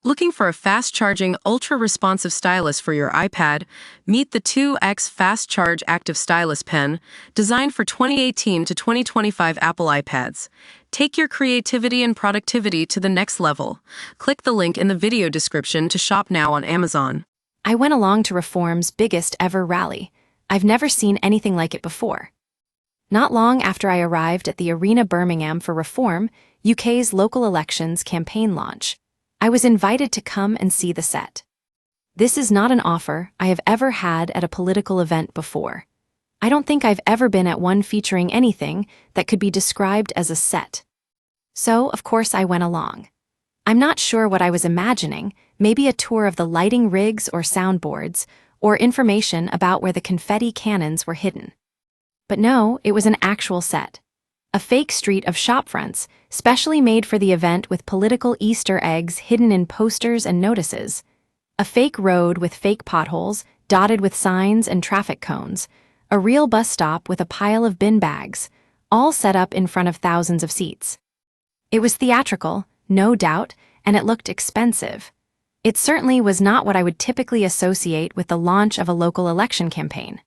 Looking for a fast-charging, ultra-responsive stylus for your iPad? Meet the 2X Fast Charge Active Stylus Pen, designed for 2018 to 2025 Apple iPads. Take your creativity and productivity to the next level. Click the link in the video description to shop now on Amazon. I went along to Reform's biggest ever rally. I've never seen anything like it before. Not long after I arrived at the Arena Birmingham for Reform, UK's local elections campaign launch, I was invited to come and see the set. This is not an offer I have ever had at a political event before. I don't think I've ever been at one featuring anything that could be described as a set. So, of course, I went along. I'm not sure what I was imagining, maybe a tour of the lighting rigs or soundboards, or information about where the confetti cannons were hidden. But no, it was an actual set. A fake street of shopfronts, specially made for the event with political Easter eggs hidden in posters and notices. A fake road with fake potholes, dotted with signs and traffic cones. A real bus stop with a pile of bin bags, all set up in front of thousands of seats. It was theatrical, no doubt, and it looked expensive. It certainly was not what I would typically associate with the launch of a local election campaign.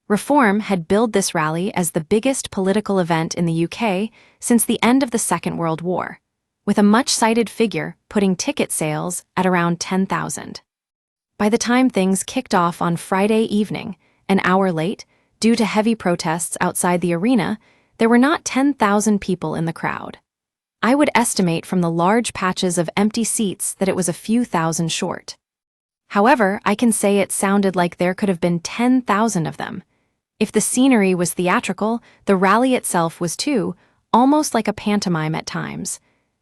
Reform had billed this rally as the biggest political event in the UK since the end of the Second World War, with a much-cited figure putting ticket sales at around 10,000. By the time things kicked off on Friday evening, an hour late, due to heavy protests outside the arena, there were not 10,000 people in the crowd. I would estimate from the large patches of empty seats that it was a few thousand short. However, I can say it sounded like there could have been 10,000 of them. If the scenery was theatrical, the rally itself was too, almost like a pantomime at times.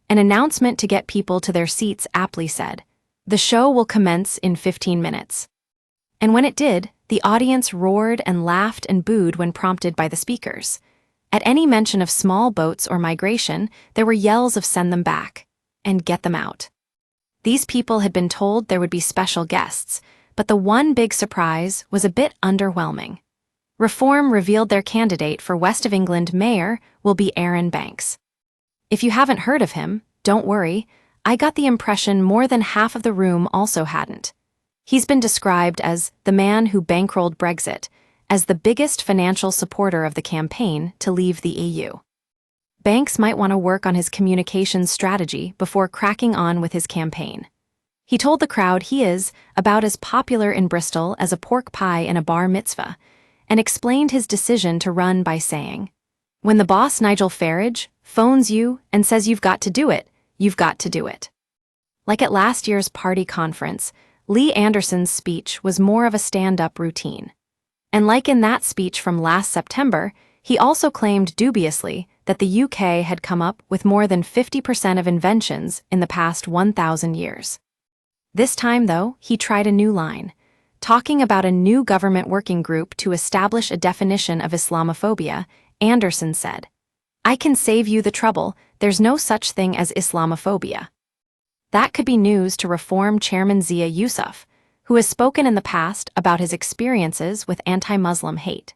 An announcement to get people to their seats aptly said, "The show will commence in 15 minutes." And when it did, the audience roared and laughed and booed when prompted by the speakers. At any mention of small boats or migration, there were yells of "send them back" and "get them out." These people had been told there would be special guests, but the one big surprise was a bit underwhelming. Reform revealed their candidate for West of England mayor will be Aaron Banks. If you haven't heard of him, don't worry, I got the impression more than half of the room also hadn't. He's been described as the man who bankrolled Brexit, as the biggest financial supporter of the campaign to leave the EU. Banks might want to work on his communications strategy before cracking on with his campaign. He told the crowd he is about as popular in Bristol as a pork pie in a bar mitzvah, and explained his decision to run by saying, "When the boss Nigel Farage phones you and says you've got to do it, you've got to do it." Like at last year's party conference, Lee Anderson's speech was more of a stand-up routine. And like in that speech from last September, he also claimed dubiously that the UK had come up with more than 50% of inventions in the past 1,000 years. This time, though, he tried a new line. Talking about a new government working group to establish a definition of Islamophobia, Anderson said, "I can save you the trouble, there's no such thing as Islamophobia." That could be news to Reform Chairman Zia Yusuf, who has spoken in the past about his experiences with anti-Muslim hate.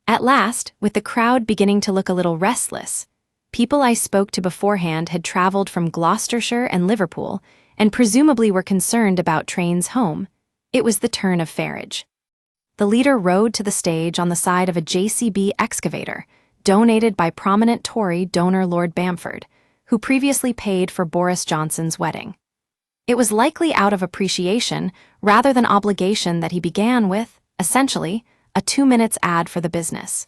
At last, with the crowd beginning to look a little restless, people I spoke to beforehand had traveled from Gloucestershire and Liverpool and presumably were concerned about trains home. It was the turn of Farage. The leader rode to the stage on the side of a JCB excavator, donated by prominent Tory donor Lord Bamford, who previously paid for Boris Johnson's wedding. It was likely out of appreciation rather than obligation that he began with, essentially, a 2-minute ad for the business.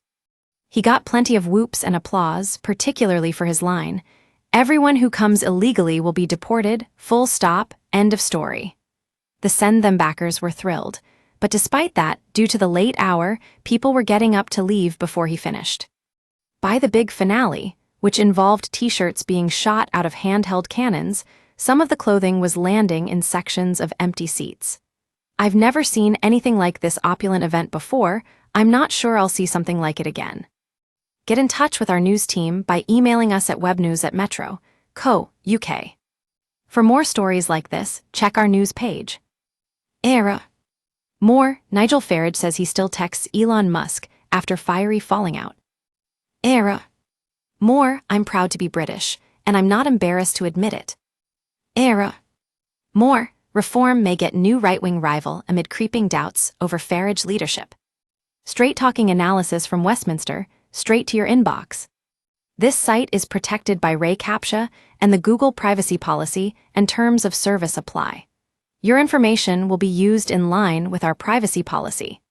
He got plenty of whoops and applause, particularly for his line, "Everyone who comes illegally will be deported, full stop, end of story." The send them backers were thrilled, but despite that, due to the late hour, people were getting up to leave before he finished. By the big finale, which involved t-shirts being shot out of handheld cannons, some of the clothing was landing in sections of empty seats. I've never seen anything like this opulent event before. I'm not sure I'll see something like it again. Get in touch with our news team by emailing us at webnews@metro.co UK. For more stories like this, check our news page. Era. More, Nigel Farage says he still texts Elon Musk after fiery falling out. Era. More, I'm proud to be British, and I'm not embarrassed to admit it. Era. More, Reform may get new right-wing rival amid creeping doubts over Farage leadership. Straight-talking analysis from Westminster, straight to your inbox. This site is protected by Ray CAPTCHA, and the Google privacy policy and terms of service apply. Your information will be used in line with our privacy policy.